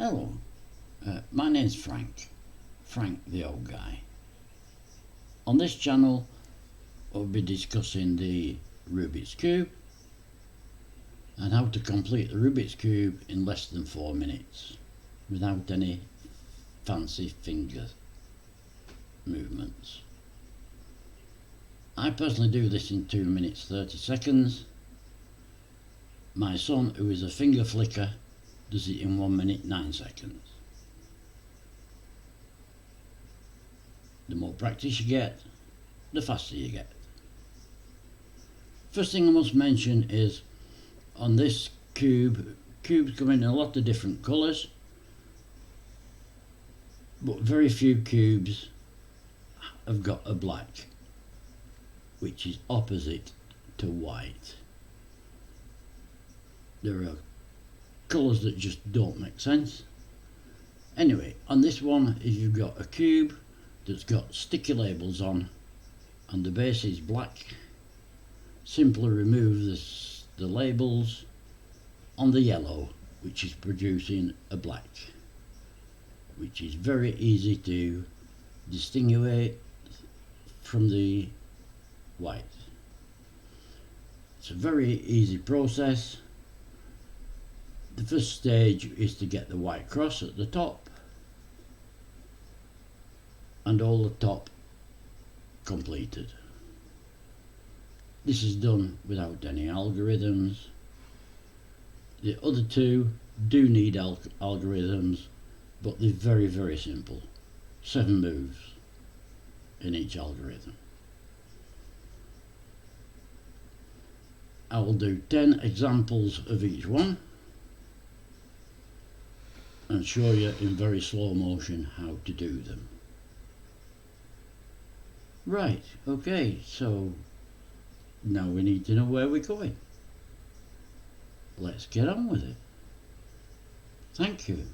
Hello, my name's Frank the old guy. On this channel I'll be discussing the Rubik's Cube and how to complete the Rubik's Cube in less than 4 minutes without any fancy finger movements. I personally do this in 2 minutes 30 seconds. My son, who is a finger flicker, does it in 1 minute 9 seconds. The more practice you get, the faster you get. First thing I must mention is on this cubes come in a lot of different colours, but very few cubes have got a black, which is opposite to white. There are colours that just don't make sense. Anyway, on this one, if you've got a cube that's got sticky labels on and the base is black, simply remove the labels on the yellow, which is producing a black, which is very easy to distinguish from the white. It's a very easy process. The first stage is to get the white cross at the top and all the top completed. This is done without any algorithms. The other two do need algorithms, but they're very, very simple. 7 moves in each algorithm. I will do 10 examples of each one and show you in very slow motion how to do them. Right, okay, so now we need to know where we're going. Let's get on with it. Thank you.